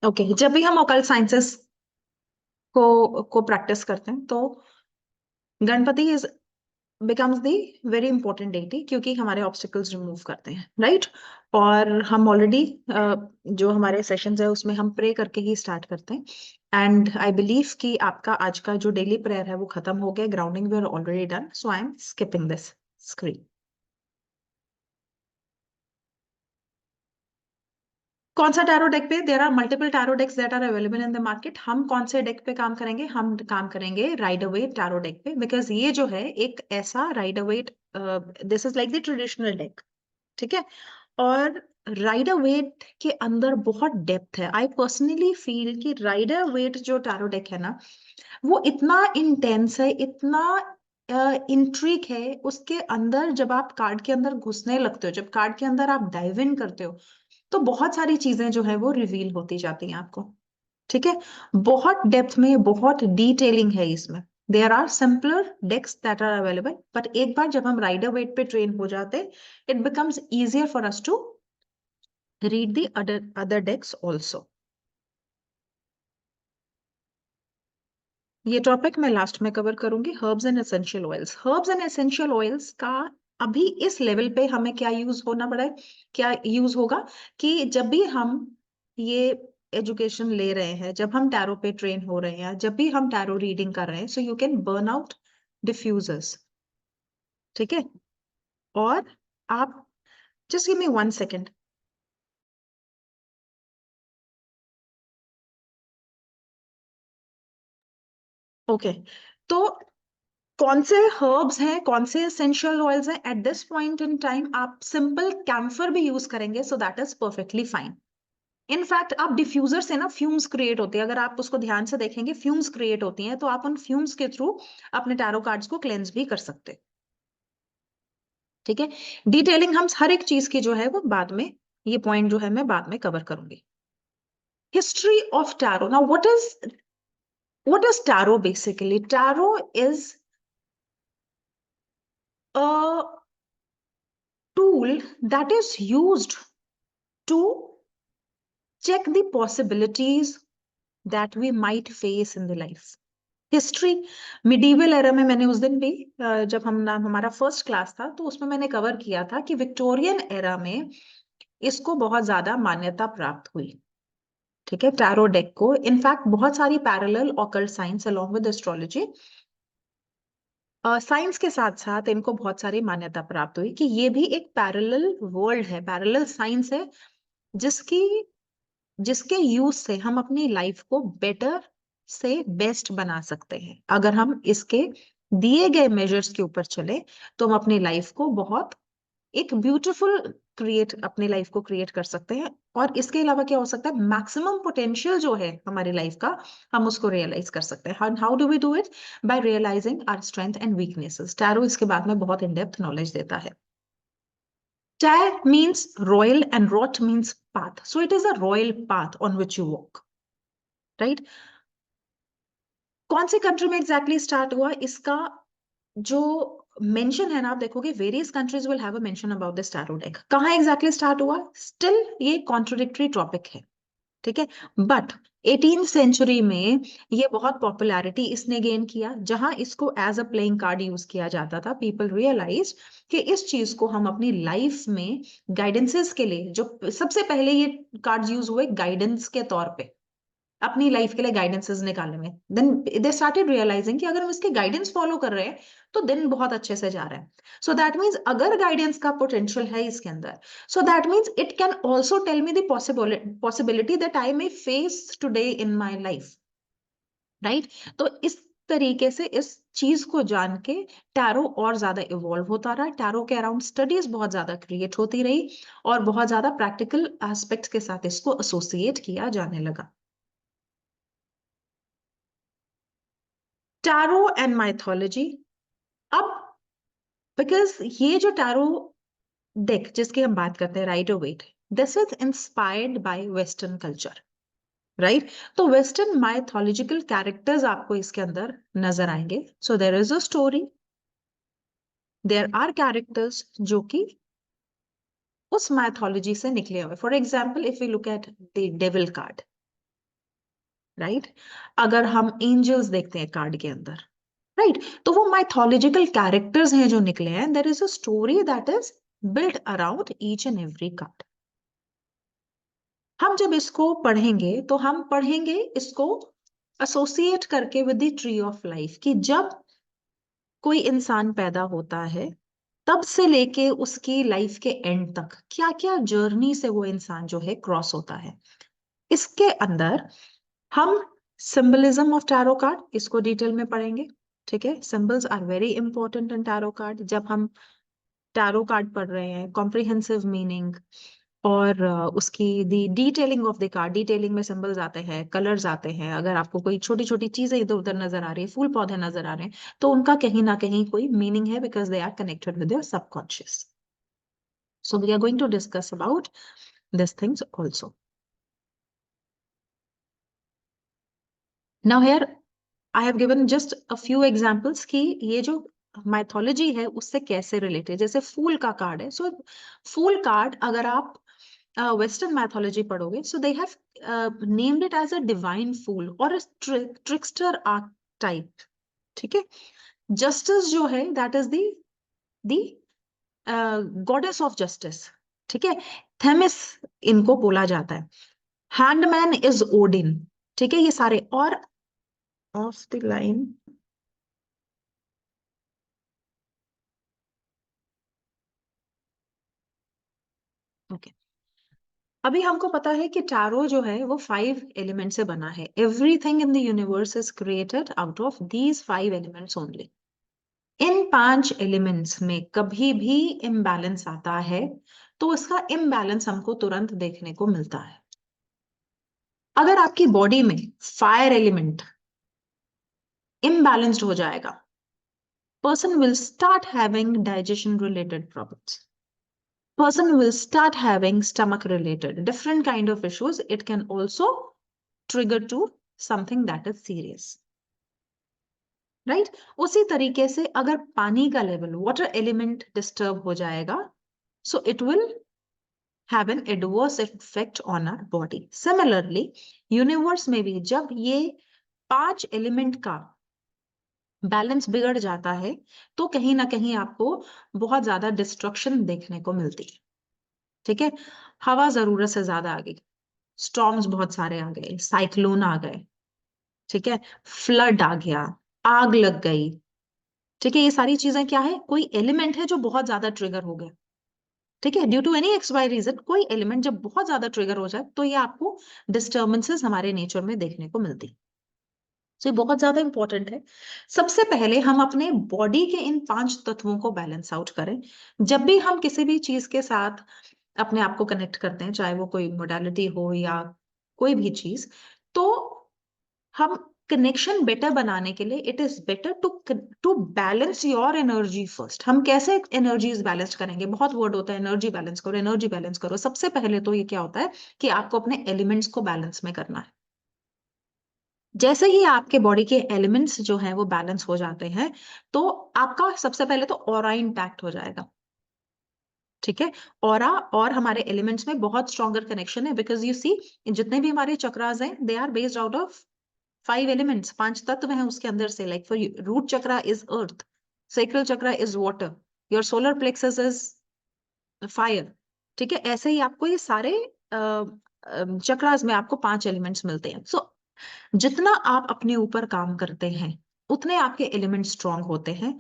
Okay, जब भी हम ऑकल्ट साइंसेस को प्रैक्टिस करते हैं तो Ganpati is becomes the very important deity, क्योंकि हमारे ऑब्स्टिकल्स रिमूव करते हैं, राइट। और हम ऑलरेडी जो हमारे सेशंस है उसमें हम प्रे करके ही स्टार्ट करते हैं। एंड आई बिलीव कि आपका आज का जो डेली प्रेयर है वो खत्म हो गया, grounding we are already done, so I am skipping this screen. कौन सा टैरो डेक पे? There are multiple tarot decks that are available in the market. हम कौन से डेक पे काम करेंगे? हम काम करेंगे राइडर वेट टैरो डेक पे, बिकॉज ये जो है एक ऐसा Rider Waite, this is like the traditional deck, ठीक है। और राइडर वेट के अंदर बहुत डेप्थ है। आई पर्सनली फील कि राइडर वेट जो टैरो डेक है ना, वो इतना इंटेंस है, इतना इंट्रिक है उसके अंदर। जब आप कार्ड के अंदर घुसने लगते हो, जब कार्ड के अंदर आप डाइव इन करते हो, तो बहुत सारी चीजें जो है वो रिवील होती जाती हैं आपको, ठीक है। बहुत डेप्थ में, बहुत डिटेलिंग है इसमें। There are simpler decks that are available, but एक बार जब हम राइडर वेट पे ट्रेन हो जाते, it becomes easier for us to read the other decks also. ये टॉपिक मैं लास्ट में कवर करूंगी, herbs and essential oils. Herbs and essential oils का अभी इस लेवल पे हमें क्या यूज होना पड़ा है, क्या यूज होगा कि जब भी हम ये एजुकेशन ले रहे हैं, जब हम टैरो पे ट्रेन हो रहे हैं, जब भी हम टैरो रीडिंग कर रहे हैं, so you can burn out diffusers, ठीक है। और आप just give me 1 second. Okay, तो कौन से हर्ब्स हैं, कौन से एसेंशियल ऑयल्स हैं? At this point in time आप सिंपल कैम्फर भी यूज करेंगे, सो that is perfectly fine. In fact आप डिफ्यूजर से ना फ्यूम्स क्रिएट होते हैं, अगर आप उसको ध्यान से देखेंगे फ्यूम्स क्रिएट होती हैं, तो आप उन फ्यूम्स के थ्रू अपने टैरो कार्ड्स को क्लेंस भी कर सकते हैं, ठीक है। डिटेलिंग हम हर एक चीज की जो है वो बाद में, ये पॉइंट जो है मैं बाद में कवर करूंगी। History of tarot. Now what is tarot? Basically tarot is a tool that is used to check the possibilities that we might face in the life. History, medieval era में मैंने उस दिन भी जब हमारा फर्स्ट क्लास था तो उसमें मैंने कवर किया था कि विक्टोरियन एरा में इसको बहुत ज्यादा मान्यता प्राप्त हुई, ठीक है, टैरो डेक को। इनफैक्ट बहुत सारी parallel occult science along with astrology, science के साथ साथ इनको बहुत सारी मान्यता प्राप्त हुई कि ये भी एक पैरेलल वर्ल्ड है, पैरेलल साइंस है, जिसकी जिसके यूज से हम अपनी लाइफ को बेटर से बेस्ट बना सकते हैं। अगर हम इसके दिए गए मेजर्स के ऊपर चले तो हम अपनी लाइफ को बहुत एक ब्यूटीफुल अपनी लाइफ को क्रिएट कर सकते हैं। और इसके अलावा क्या हो सकता है, मैक्सिमम पोटेंशियल जो है हमारी लाइफ का, हम उसको रियलाइज कर सकते हैं। How do we do it? By realizing our strength and weaknesses. Tarot इसके बाद में बहुत इन डेप्थ नॉलेज देता है। Tyre means royal and rot means path. So it is a royal path on which you walk, right? कौन सी country में exactly start हुआ इसका जो मेंशन है ना, आप देखोगे various countries will have a mention about this tarot deck. कहाँ एग्जैक्टली स्टार्ट हुआ, स्टिल ये कॉन्ट्रोडिक्टरी टॉपिक है, ठीक है। बट 18th सेंचुरी में ये बहुत पॉपुलैरिटी इसने गेन किया, जहां इसको as a playing card use किया जाता था। पीपल रियलाइज कि इस चीज को हम अपनी लाइफ में गाइडेंसेस के लिए, जो सबसे पहले ये कार्ड्स यूज हुए गाइडेंस के तौर पे, अपनी लाइफ के लिए गाइडेंसेस निकालने में। देन दे स्टार्टेड रियलाइजिंग कि अगर हम इसके गाइडेंस फॉलो कर रहे हैं तो दिन बहुत अच्छे से जा रहा है। सो दैट मीन्स अगर गाइडेंस का पोटेंशियल है इसके अंदर, so that means it can also tell me the possibility that I may face today in my life, right. तो इस तरीके से इस चीज को जान के टैरो और ज्यादा इवॉल्व होता रहा। टैरो के अराउंड स्टडीज बहुत ज्यादा क्रिएट होती रही और बहुत ज्यादा प्रैक्टिकल एस्पेक्ट्स के साथ इसको एसोसिएट किया जाने लगा। Tarot and mythology. अब बिकॉज ये जो टैरो डेक जिसकी हम बात करते हैं, Rider Waite, this is inspired by western culture, right. तो वेस्टर्न माइथोलॉजिकल कैरेक्टर्स आपको इसके अंदर नजर आएंगे। So there is a story, there are characters जो कि उस माइथोलॉजी से निकले हुए। For example if we look at the devil card, right. अगर हम एंजल्स देखते हैं कार्ड के अंदर, राइट, तो वो माइथोलॉजिकल कैरेक्टर्स हैं जो निकले हैं, there is a story that is built around each and every card. हम जब इसको पढ़ेंगे तो हम पढ़ेंगे इसको एसोसिएट करके with the tree of life, कि जब कोई इंसान पैदा होता है तब से लेके उसकी लाइफ के एंड तक क्या क्या जर्नी से वो इंसान जो है क्रॉस होता है। इसके अंदर हम सिंबलिज्म ऑफ टैरो कार्ड इसको डिटेल में पढ़ेंगे। ठीक है, symbols are very important in tarot card. जब हम टैरो कार्ड पढ़ रहे हैं, कॉम्प्रिहेंसिव मीनिंग और उसकी the detailing of the card, detailing में सिंबल्स आते हैं, कलर्स आते हैं। अगर आपको कोई छोटी छोटी चीजें इधर उधर नजर आ रही है, फूल पौधे नजर आ रहे हैं, तो उनका कहीं ना कहीं कोई मीनिंग है, because they are connected with your subconscious. So we are going to discuss about these things also. Now here I have given just a few examples कि ये जो माइथोलॉजी है उससे कैसे रिलेटेड। जैसे फूल का कार्ड है, सो फूल कार्ड अगर आप वेस्टर्न मैथोलॉजी पढ़ोगे, so they have named it as a divine fool और ट्रिकस्टर आर्केटाइप। ठीक है, जस्टिस जो है that is the goddess of justice. ठीक है, थेमिस इनको बोला जाता है। Hanged man is Odin. ठीक है, ये सारे। और ऑफ द लाइन, ओके, अभी हमको पता है कि टैरो जो है वो 5 एलिमेंट से बना है। Everything in the universe is created out of these 5 elements only. In 5 elements में कभी भी इम्बैलेंस आता है तो उसका इम्बैलेंस हमको तुरंत देखने को मिलता है। अगर आपकी बॉडी में फायर एलिमेंट इम्बैलेंस्ड हो जाएगा, person will start having digestion related problems, person will start having stomach related different kind of issues. It can also trigger to something that is serious, right? उसी तरीके से अगर पानी का level, water element disturb हो जाएगा, so it will have an adverse effect on our body. Similarly, universe में भी जब ये 5 एलिमेंट का बैलेंस बिगड़ जाता है तो कहीं ना कहीं आपको बहुत ज्यादा डिस्ट्रक्शन देखने को मिलती है। ठीक है, हवा जरूरत से ज्यादा आ गई, स्टॉर्म्स बहुत सारे आ गए, साइक्लोन आ गए, ठीक है, फ्लड आ गया, आग लग गई। ठीक है, ये सारी चीजें क्या है, कोई एलिमेंट है जो बहुत ज्यादा ट्रिगर हो गया। ठीक है, due to any X Y reason कोई एलिमेंट जब बहुत ज्यादा ट्रिगर हो जाए तो ये आपको डिस्टर्बेंसेस हमारे नेचर में देखने को मिलती। तो ये बहुत ज्यादा इंपॉर्टेंट है। सबसे पहले हम अपने बॉडी के इन 5 तत्वों को बैलेंस आउट करें। जब भी हम किसी भी चीज के साथ अपने आप को कनेक्ट करते हैं, चाहे वो कोई मोडालिटी हो या कोई भी चीज, तो हम कनेक्शन बेटर बनाने के लिए it is better to balance your energy first. हम कैसे एनर्जीज बैलेंस करेंगे, बहुत वर्ड होता है एनर्जी बैलेंस करो, एनर्जी बैलेंस करो। सबसे पहले तो ये क्या होता है कि आपको अपने एलिमेंट्स को बैलेंस में करना है। जैसे ही आपके बॉडी के एलिमेंट्स जो हैं वो बैलेंस हो जाते हैं तो आपका सबसे पहले तो ऑरा इंटैक्ट हो जाएगा। ठीक है, ऑरा और हमारे एलिमेंट्स में बहुत स्ट्रॉन्गर कनेक्शन है, बिकॉज यू सी जितने भी हमारे चक्रास हैं they are based out of 5 elements, 5 तत्व हैं उसके अंदर से। Like for root chakra is earth, sacral chakra is water, your solar plexus is fire. ठीक है, ऐसे ही आपको ये सारे चक्रास में आपको 5 एलिमेंट्स मिलते हैं। सो जितना आप अपने ऊपर काम करते हैं उतने आपके एलिमेंट स्ट्रांग होते हैं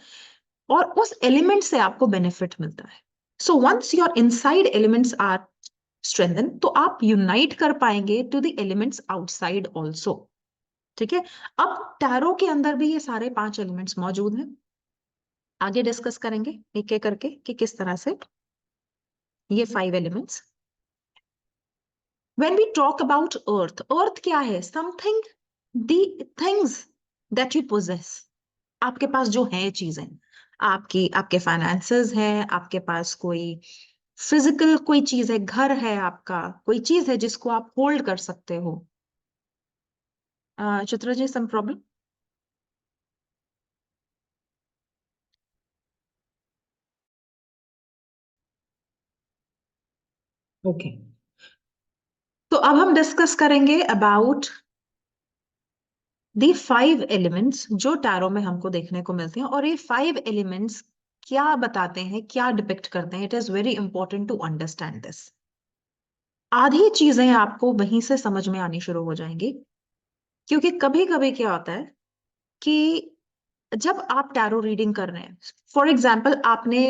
और उस एलिमेंट से आपको बेनिफिट मिलता है। So once your inside elements are strengthen तो आप यूनाइट कर पाएंगे to the elements outside also. ठीक है, अब टैरो के अंदर भी ये सारे 5 एलिमेंट्स मौजूद हैं। आगे डिस्कस करेंगे एक एक करके कि किस तरह से ये 5 elements. When we talk about earth, earth क्या है, something, the things that you possess, आपके पास जो है चीजें, आपकी आपके फाइनेंसेस हैं, आपके पास कोई फिजिकल कोई चीज है, घर है आपका, कोई चीज है जिसको आप होल्ड कर सकते हो। Chitra ji, some problem? Okay, तो अब हम डिस्कस करेंगे अबाउट दी 5 एलिमेंट्स जो टैरो में हमको देखने को मिलते हैं, और ये 5 एलिमेंट्स क्या बताते हैं, क्या डिपिक्ट करते हैं, it is very important to understand this. आधी चीजें आपको वहीं से समझ में आनी शुरू हो जाएंगी, क्योंकि कभी कभी क्या होता है कि जब आप टैरो रीडिंग कर रहे हैं, फॉर एग्जाम्पल आपने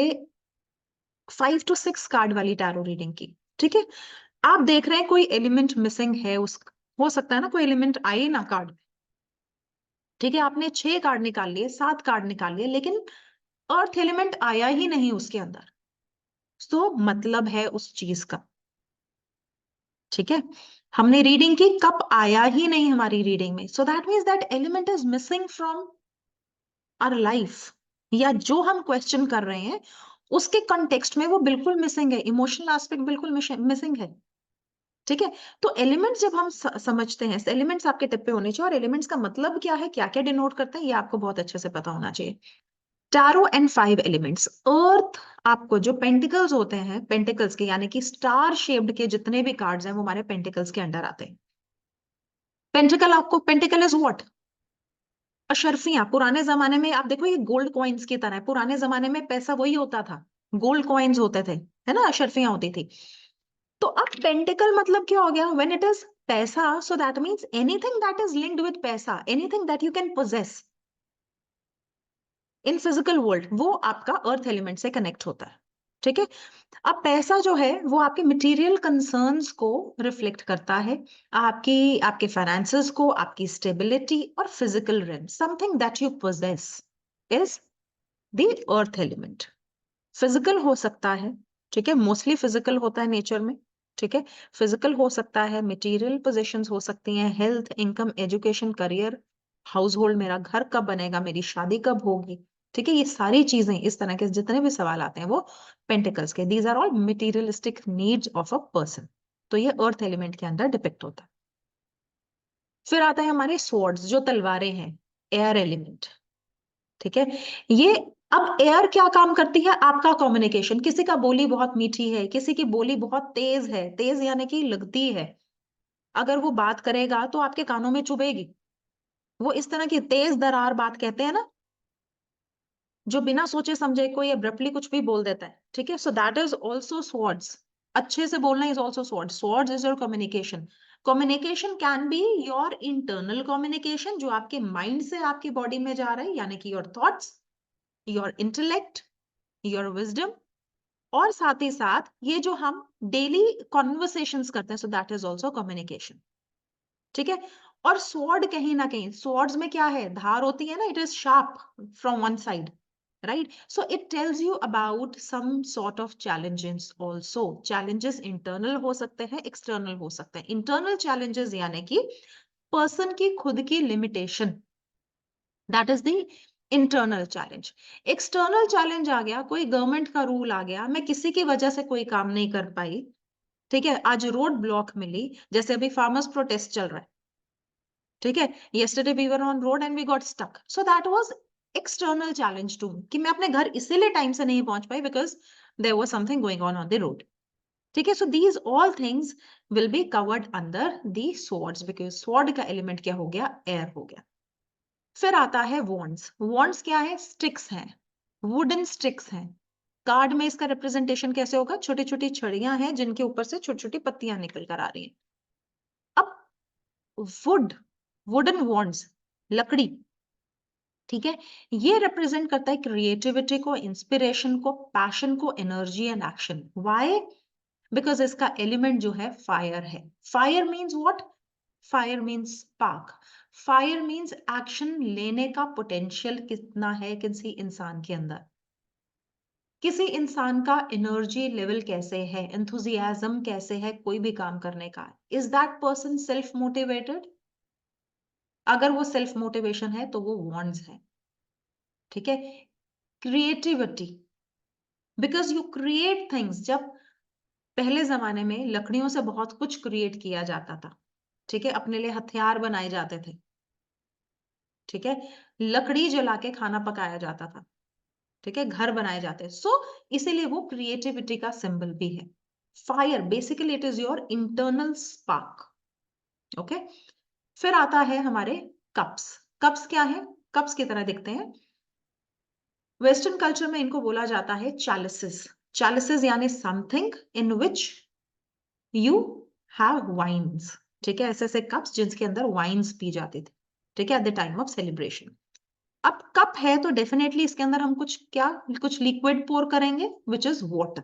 5 to 6 कार्ड वाली टैरो रीडिंग की, ठीक है, आप देख रहे हैं कोई एलिमेंट मिसिंग है, उस हो सकता है ना कोई एलिमेंट आए ना कार्ड, ठीक है, आपने 6 कार्ड निकाल लिए, 7 कार्ड निकाल लिए, लेकिन अर्थ एलिमेंट आया ही नहीं उसके अंदर, तो मतलब है उस चीज का, ठीक है, हमने रीडिंग की, कप आया ही नहीं हमारी रीडिंग में, so that means that element is missing from our life, या जो हम क्वेश्चन कर रहे हैं उसके कंटेक्स्ट में वो बिल्कुल मिसिंग है, इमोशनल एस्पेक्ट बिल्कुल मिसिंग है, ठीक है। तो एलिमेंट्स जब हम समझते हैं, एलिमेंट्स आपके टिप पे होने चाहिए, और एलिमेंट्स का मतलब क्या है, क्या क्या डिनोट करते हैं, ये आपको बहुत अच्छे से पता होना चाहिए। टैरो एंड 5 एलिमेंट्स, अर्थ, आपको जो पेंटिकल्स होते हैं, पेंटिकल्स के यानी कि स्टार शेप्ड के जितने भी कार्ड्स हैं वो हमारे पेंटिकल्स के अंडर आते हैं। पेंटिकल, आपको पेंटिकल इज व्हाट, अशर्फियां, पुराने जमाने में आप देखो ये गोल्ड कॉइन्स की तरह है, पुराने जमाने में पैसा वही होता था, गोल्ड कॉइन्स होते थे, है ना, अशर्फियां होती थी। तो अब पेंटिकल मतलब क्या हो गया, व्हेन इट इज पैसा, so that means anything that is linked with पैसा, anything that you can possess in physical world, वो आपका अर्थ एलिमेंट से कनेक्ट होता है, ठीक है। अब पैसा जो है वो आपके मटेरियल कंसर्न्स को रिफ्लेक्ट करता है, आपके फाइनेंसेस को, आपकी स्टेबिलिटी और physical realm, something that you possess is the earth element. Physical हो सकता है, ठीक है, मोस्टली फिजिकल होता है नेचर में, ठीक है, फिजिकल हो सकता है, मटेरियल पोजीशंस हो सकती हैं, health, income, education, career, house hold, मेरा घर कब बनेगा, मेरी शादी कब होगी, ठीक है, ये सारी चीजें, इस तरह के जितने भी सवाल आते हैं वो पेंटिकल्स के, these are all materialistic needs of a person, तो ये अर्थ एलिमेंट के अंदर डिपिक्ट होता है। फिर आता है हमारे स्वॉर्ड्स, जो तलवारें हैं, एयर एलिमेंट, ठीक है, ये, अब एयर क्या काम करती है, आपका कम्युनिकेशन, किसी का बोली बहुत मीठी है, किसी की बोली बहुत तेज है, तेज यानी कि लगती है, अगर वो बात करेगा तो आपके कानों में चुभेगी, वो इस तरह की तेज दरार बात कहते हैं ना, जो बिना सोचे समझे कोई अब्रप्टली कुछ भी बोल देता है, ठीक है, so that is also swords, अच्छे से बोलना is also sword, swords is your communication, communication can be your internal communication, जो आपके माइंड से आपकी बॉडी में जा रहा है, यानी कि your thoughts, your intellect, your wisdom, और साथ ही साथ ये जो हम डेली कॉन्वर्सेशंस करते हैं, सो दैट इज ऑल्सो कम्युनिकेशन, ठीक है। और स्वॉर्ड, कहीं ना कहीं स्वॉर्ड्स में क्या है, धार होती है ना, it is sharp from one side, right, so it tells you about some sort of challenges also, challenges internal हो सकते हैं, एक्सटर्नल हो सकते हैं, इंटरनल चैलेंजेस यानी कि पर्सन की खुद की limitation, that is the internal challenge. External challenge आ गया, कोई गवर्नमेंट का रूल आ गया, मैं किसी की वजह से कोई काम नहीं कर पाई, ठीक है, आज रोड ब्लॉक मिली, जैसे अभी फार्मर्स प्रोटेस्ट चल रहा है, ठीक है, yesterday we were on road and we got stuck, so that was external challenge to me, कि मैं अपने घर इसीलिए टाइम से नहीं पहुंच पाई because there was something going on the road, ठीक है, so these all things will be covered under the swords, because sword का element क्या हो गया, air हो गया। फिर आता है वॉन्ड्स, वॉन्ड्स क्या है, स्टिक्स हैं, वुडन स्टिक्स हैं, कार्ड में इसका रिप्रेजेंटेशन कैसे होगा, छोटी छोटी छड़ियां हैं जिनके ऊपर से छोटी छोटी पत्तियां निकल कर आ रही हैं। अब वुड, वुडन वॉन्ड्स, लकड़ी, ठीक है, ये रिप्रेजेंट करता है क्रिएटिविटी को, इंस्पिरेशन को, पैशन को, energy and action. Why, because इसका एलिमेंट जो है फायर है। Fire means what, fire means spark, fire means action लेने का पोटेंशियल कितना है किसी इंसान के अंदर, किसी इंसान का एनर्जी लेवल कैसे है, एंथुजियाज्म कैसे है कोई भी काम करने का, is that person self motivated, अगर वो सेल्फ मोटिवेशन है तो वो वॉन्ट्स है, ठीक है। Creativity, because you create things, जब पहले जमाने में लकड़ियों से बहुत कुछ क्रिएट किया जाता था, ठीक है, अपने लिए हथियार बनाए जाते थे, ठीक है, लकड़ी जला के खाना पकाया जाता था, ठीक है, घर बनाए जाते हैं, सो इसीलिए वो क्रिएटिविटी का सिंबल भी है। Fire basically it is your internal spark, okay. फिर आता है हमारे कप्स। कप्स क्या है? कप्स की तरह दिखते हैं। वेस्टर्न कल्चर में इनको बोला जाता है चैलिसेस। चैलिसेस यानी something in which you have wines. ठीक है, ऐसे ऐसे कप्स जिनके अंदर वाइन्स पी जाती थी, ठीक है, at the time of celebration. अब कप है तो डेफिनेटली इसके अंदर हम कुछ लिक्विड पोर करेंगे, which is water.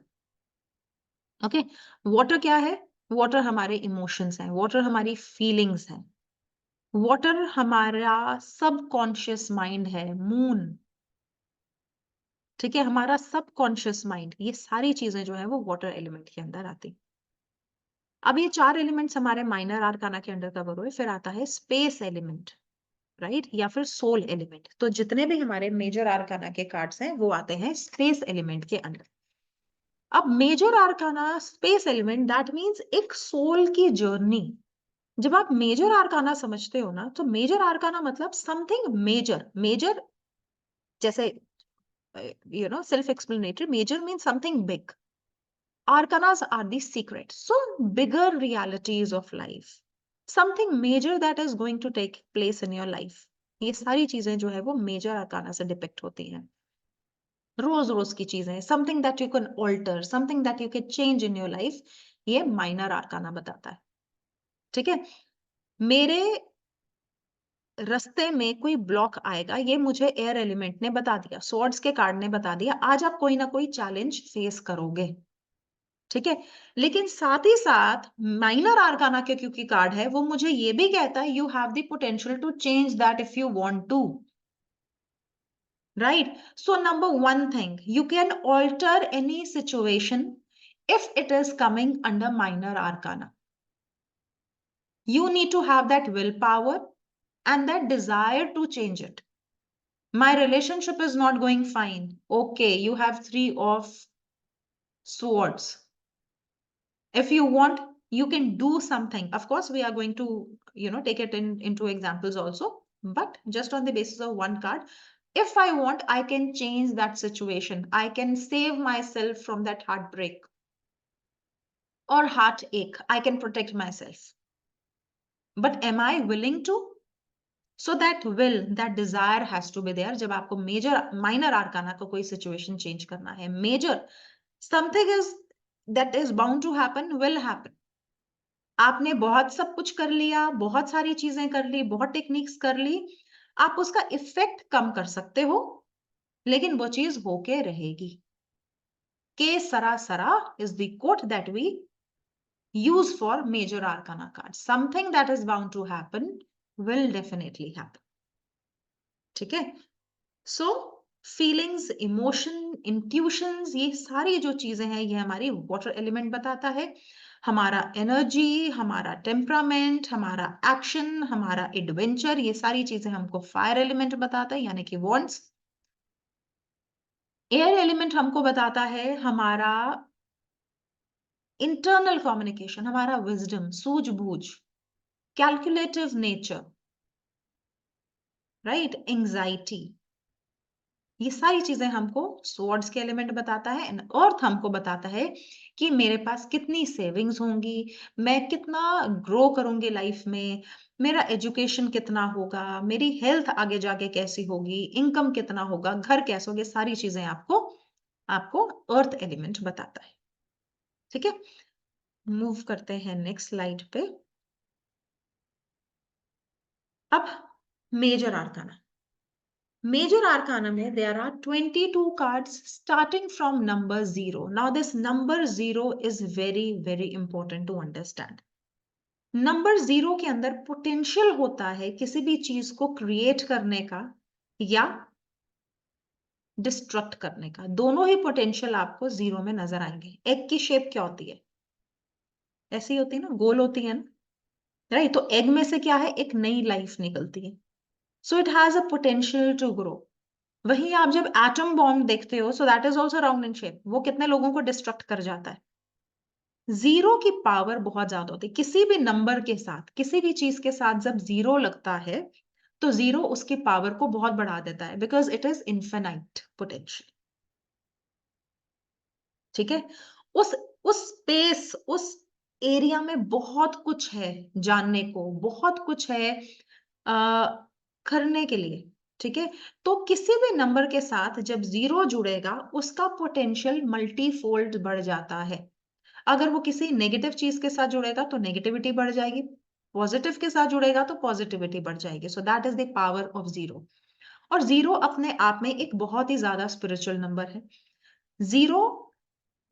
Okay, water क्या है? वाटर हमारे इमोशंस हैं, वाटर हमारी फीलिंग्स हैं, वाटर हमारा सबकॉन्शियस माइंड है, मून। ठीक है, हमारा सबकॉन्शियस माइंड, ये सारी चीजें जो है वो वाटर एलिमेंट के अंदर आती। अब ये 4 एलिमेंट्स हमारे माइनर आर्काना के अंडर कवर हुए। फिर आता है स्पेस एलिमेंट, राइट, या फिर सोल एलिमेंट। तो जितने भी हमारे मेजर आर्काना के कार्ड्स हैं वो आते हैं स्पेस एलिमेंट के अंडर। अब major arcana space element, that means एक सोल की जर्नी। जब आप मेजर आर्काना समझते हो ना, तो मेजर आर्काना मतलब समथिंग मेजर। मेजर जैसे self explanatory, major means something big. Arcanas are the secret. So bigger realities of life. Something major that is going to take place in your life. ये सारी चीजें जो है वो major आर्काना से depict होती हैं। रोज रोज की चीजें, something that you can alter, something that you can change in your life, ये माइनर आर्काना बताता है। ठीक है, मेरे रास्ते में कोई ब्लॉक आएगा, ये मुझे एयर एलिमेंट ने बता दिया, स्वॉर्ड्स के कार्ड ने बता दिया, आज आप कोई ना कोई चैलेंज फेस करोगे। ठीक है, लेकिन साथ ही साथ माइनर आर्काना के क्योंकि कार्ड है, वो मुझे ये भी कहता है you have the potential to change that if you want to, right. So number one thing, you can alter any situation if it is coming under minor arcana. You need to have that willpower and that desire to change it. My relationship is not going fine. Okay, you have 3 of swords. If you want, you can do something. Of course, we are going to take it into examples also, but just on the basis of one card, if I want, I can change that situation. I can save myself from that heartbreak or heartache. I can protect myself, but am I willing to? So that will, that desire has to be there. जब आपको major minor आर्काना का कोई situation change करना है, major something is that is bound to happen will happen. आपने बहुत सब कुछ कर लिया, बहुत सारी चीजें कर ली, बहुत टेक्निक्स कर ली, आप उसका इफेक्ट कम कर सकते हो, लेकिन वो चीज होके रहेगी। Que sera sera is the quote that we use for major arcana card. Something that is bound to happen will definitely happen. ठीक है, सो फीलिंग्स, इमोशन, इंट्यूशंस, ये सारी जो चीजें हैं ये हमारी वाटर एलिमेंट बताता है। हमारा एनर्जी, हमारा टेम्परामेंट, हमारा एक्शन, हमारा एडवेंचर, ये सारी चीजें हमको फायर एलिमेंट बताता है, यानी कि वॉन्ट्स। एयर एलिमेंट हमको बताता है हमारा इंटरनल कम्युनिकेशन, हमारा विजडम, सूझबूझ, कैलकुलेटिव नेचर, राइट, एंजाइटी, ये सारी चीजें हमको स्वॉर्ड्स के एलिमेंट बताता है। एंड अर्थ हमको बताता है कि मेरे पास कितनी सेविंग्स होंगी, मैं कितना ग्रो करूंगी लाइफ में, मेरा एजुकेशन कितना होगा, मेरी हेल्थ आगे जाके कैसी होगी, इनकम कितना होगा, घर कैसे होगे, सारी चीजें आपको आपको अर्थ एलिमेंट बताता है। ठीक है, मूव करते हैं नेक्स्ट स्लाइड पे। अब मेजर आर्काना। Major arcana में there are 22 cards starting from number 0. Now this number 0 is very very important to understand. Number 0 के अंदर पोटेंशियल होता है किसी भी चीज को क्रिएट करने का या डिस्ट्रक्ट करने का। दोनों ही पोटेंशियल आपको 0 में नजर आएंगे। एग की शेप क्या होती है? ऐसी होती है ना, गोल होती है ना, राइट। तो एग में से क्या है, एक नई लाइफ निकलती है। So it has a potential to grow. वहीं आप जब एटम बॉम्ब देखते हो, so that is also round in shape, वो कितने लोगों को डिस्ट्रक्ट कर जाता है। 0 की पावर बहुत ज्यादा होती है। किसी भी नंबर के साथ, किसी भी चीज के साथ जब 0 लगता है तो 0 उसकी पावर को बहुत बढ़ा देता है, because it is infinite potential. ठीक है, उस स्पेस, उस एरिया में बहुत कुछ है जानने को, बहुत कुछ है करने के लिए, ठीक है। तो किसी भी नंबर के साथ जब 0 जुड़ेगा उसका पोटेंशियल मल्टीफोल्ड बढ़ जाता है। अगर वो किसी नेगेटिव चीज के साथ जुड़ेगा तो नेगेटिविटी बढ़ जाएगी, पॉजिटिव के साथ जुड़ेगा तो पॉजिटिविटी बढ़ जाएगी। सो that is the power of 0। और 0 अपने आप में एक बहुत ही ज्यादा स्पिरिचुअल नंबर है। 0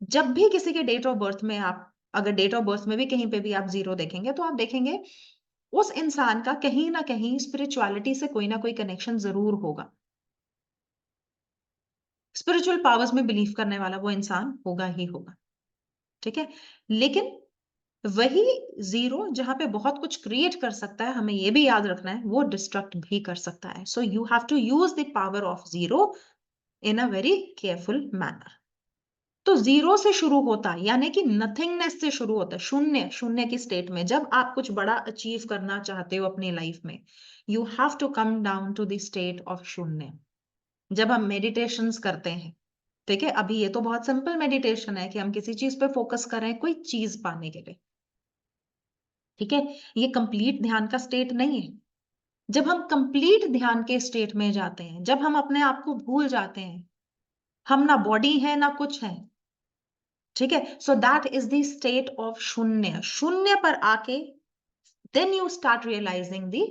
जब भी किसी के डेट ऑफ बर्थ में आप, अगर डेट ऑफ बर्थ में भी कहीं पे भी आप 0 देखेंगे तो आप देखेंगे उस इंसान का कहीं ना कहीं स्पिरिचुअलिटी से कोई ना कोई कनेक्शन जरूर होगा। स्पिरिचुअल पावर्स में बिलीव करने वाला वो इंसान होगा ही होगा, ठीक है। लेकिन वही 0 जहां पे बहुत कुछ क्रिएट कर सकता है, हमें ये भी याद रखना है, वो डिस्ट्रक्ट भी कर सकता है। So you have to use the power of 0 in a very careful manner. तो 0 से शुरू होता है, यानी कि नथिंगनेस से शुरू होता है, शून्य, शून्य की स्टेट में। जब आप कुछ बड़ा अचीव करना चाहते हो अपनी लाइफ में, you have to come down to the state of शून्य। जब हम मेडिटेशंस करते हैं, ठीक है, अभी ये तो बहुत सिंपल मेडिटेशन है कि हम किसी चीज पे फोकस कर रहे हैं कोई चीज पाने के लिए, ठीक है। ये कंप्लीट ध्यान का स्टेट नहीं है। जब हम कंप्लीट ध्यान के स्टेट में जाते हैं, जब हम अपने आप को भूल जाते हैं, हम ना बॉडी है ना कुछ है, ठीक है। So that is the state of शून्य। शून्य पर आके then you start realizing the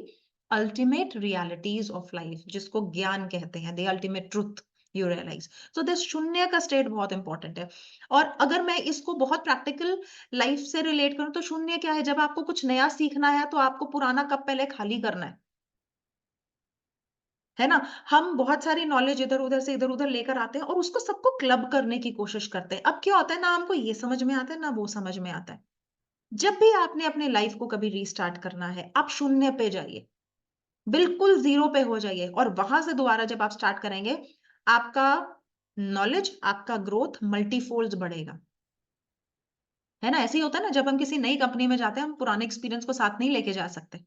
ultimate realities of life, जिसको ज्ञान कहते हैं, the ultimate truth you realize. So this शून्य का स्टेट बहुत इंपॉर्टेंट है। और अगर मैं इसको बहुत प्रैक्टिकल लाइफ से रिलेट करूं तो शून्य क्या है? जब आपको कुछ नया सीखना है तो आपको पुराना कप पहले खाली करना है ना। हम बहुत सारी नॉलेज इधर उधर से इधर उधर लेकर आते हैं और उसको सबको क्लब करने की कोशिश करते हैं। अब क्या होता है ना, हमको ये समझ में आता है ना वो समझ में आता है। जब भी आपने अपने लाइफ को कभी रीस्टार्ट करना है, आप शून्य पे जाइए, बिल्कुल 0 पे हो जाइए, और वहां से दोबारा जब आप स्टार्ट करेंगे, आपका नॉलेज, आपका ग्रोथ मल्टीफोल्ड बढ़ेगा, है ना। ऐसे ही होता है ना, जब हम किसी नई कंपनी में जाते हैं, हम पुराने एक्सपीरियंस को साथ नहीं लेके जा सकते।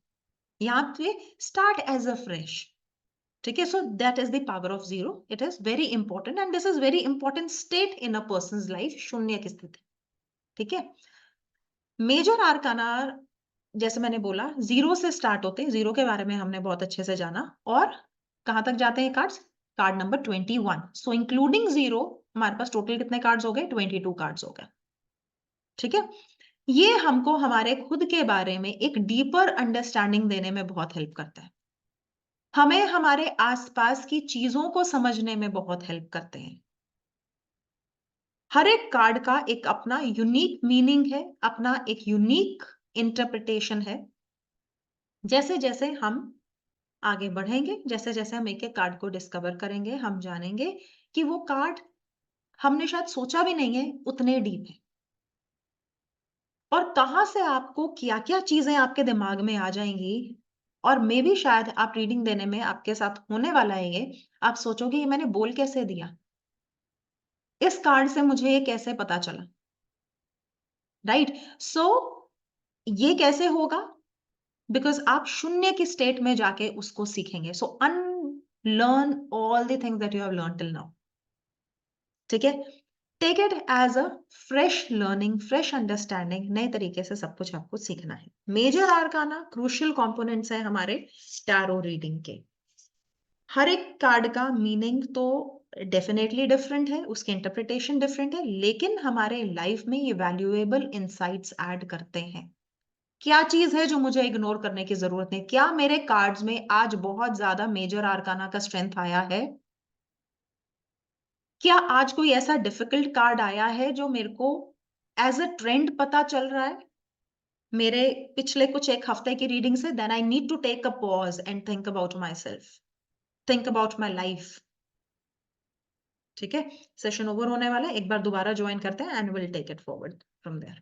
यहाँ पे स्टार्ट एज अ फ्रेश, ठीक है। So that is the power of 0। It is very important and this is very important state in a person life, शून्य की स्थिति, ठीक है। मेजर आर्काना, जैसे मैंने बोला, 0 से स्टार्ट होते हैं। 0 के बारे में हमने बहुत अच्छे से जाना। और कहां तक जाते हैं कार्ड्स? Card number 21। सो इंक्लूडिंग 0 हमारे पास टोटल कितने कार्ड्स हो गए? 22 कार्ड्स हो गए, ठीक है। ये हमको हमारे खुद के बारे में एक डीपर अंडरस्टैंडिंग देने में बहुत हेल्प करता है। हमें हमारे आसपास की चीजों को समझने में बहुत हेल्प करते हैं। हर एक कार्ड का एक अपना यूनिक मीनिंग है, अपना एक यूनिक इंटरप्रिटेशन है। जैसे जैसे हम आगे बढ़ेंगे, जैसे जैसे हम एक एक कार्ड को डिस्कवर करेंगे, हम जानेंगे कि वो कार्ड हमने शायद सोचा भी नहीं है उतने डीप है, और कहां से आपको क्या क्या चीजें आपके दिमाग में आ जाएंगी। और मे भी शायद आप रीडिंग देने में आपके साथ होने वाला है ये, आप सोचोगे ये मैंने बोल कैसे दिया, इस कार्ड से मुझे ये कैसे पता चला, राइट। सो ये कैसे होगा? बिकॉज आप शून्य की स्टेट में जाके उसको सीखेंगे। So unlearn all the things that you have learn till now, ठीक है। Take it as a fresh learning, fresh understanding, नए तरीके से सब कुछ आपको सीखना है। मेजर आर्काना क्रूशियल कंपोनेंट्स है हमारे टैरो रीडिंग के। हर एक कार्ड का मीनिंग तो डेफिनेटली डिफरेंट है, उसकी इंटरप्रिटेशन डिफरेंट है, लेकिन हमारे लाइफ में ये वैल्यूएबल इंसाइट्स ऐड करते हैं। क्या चीज है जो मुझे इग्नोर करने की जरूरत नहीं? क्या मेरे कार्ड्स में आज बहुत ज्यादा मेजर आर्काना का स्ट्रेंथ आया है? क्या आज कोई ऐसा डिफिकल्ट कार्ड आया है जो मेरे को एज अ ट्रेंड पता चल रहा है मेरे पिछले कुछ एक हफ्ते की रीडिंग से? Then I need to take a pause and think about myself, think about my life, ठीक है। सेशन ओवर होने वाला है, एक बार दोबारा ज्वाइन करते हैं and will take it forward from there.